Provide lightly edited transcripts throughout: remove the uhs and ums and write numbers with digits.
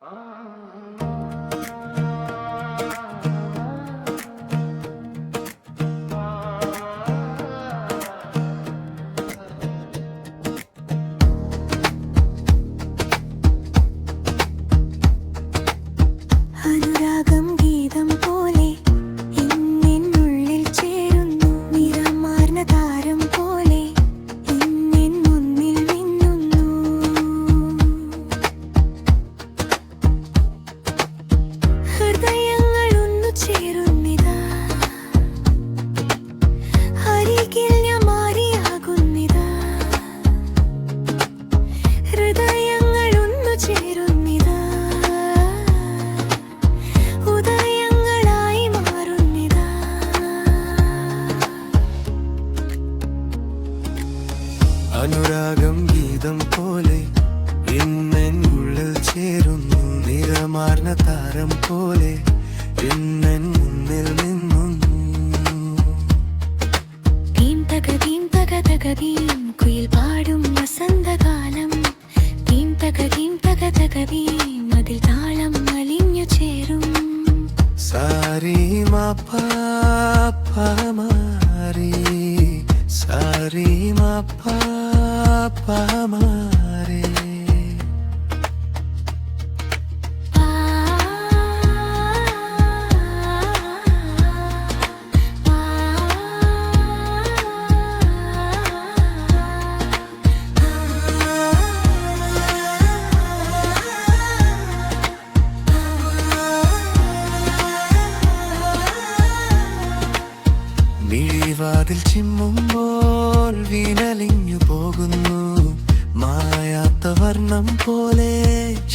അനുരാഗം ഗീതം പോലെ ഇന്നെന്നുള്ളിൽ ചേരുന്നു. നിറമാർന്ന താരം പോലെ ഇന്നെൻ മുന്നിൽ മിന്നുന്നു. ഹൃദയങ്ങൾ ഒന്നു ചേരുന്നിതാ, അരികിൽ ഞാൻ മാറിയാകുന്നിതാ. ഹൃദയങ്ങൾ ഒന്നു ചേരുന്നിതാ, അനുരാഗം ഗീതം പോലെ ഇന്നെന്നുള്ളിൽ ചേരുന്നു. നിറമാർന്ന താരം പോലെ ഇന്നെൻ മുന്നിൽ നിന്നുന്നു. തീം തക തീം തക തക തീം കുയിൽ പാടും വസന്തകാലം. തീം തക തീം തക തക തീം അതിൽ താളം അലിഞ്ഞു ചേരും. സാരി മാപ്പാ മാറി സാരി മാപ്പാ മാറി മിഴിവാതിൽ ചിമ്മുമ്പോൾ വീണലിഞ്ഞു പോകുന്നു. മായാത്ത വർണ്ണം പോലെ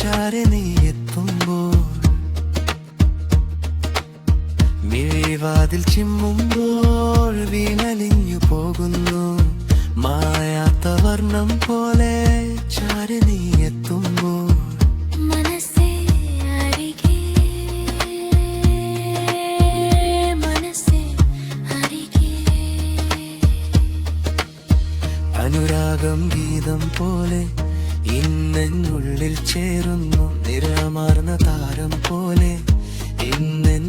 ചാരെ നീ എത്തുമ്പോൾ. മിഴിവാതിൽ ചിമ്മുമ്പോൾ വീണലിഞ്ഞു പോകുന്നു. മായാത്ത വർണ്ണം പോലെ ചാരെ നീ എത്തുമ്പോൾ. അനുരാഗം ഗീതം പോലെ ഇന്നെന്നുള്ളിൽ ചേരുന്നു. നിറമാർന്ന താരം പോലെ ഇന്നെൻ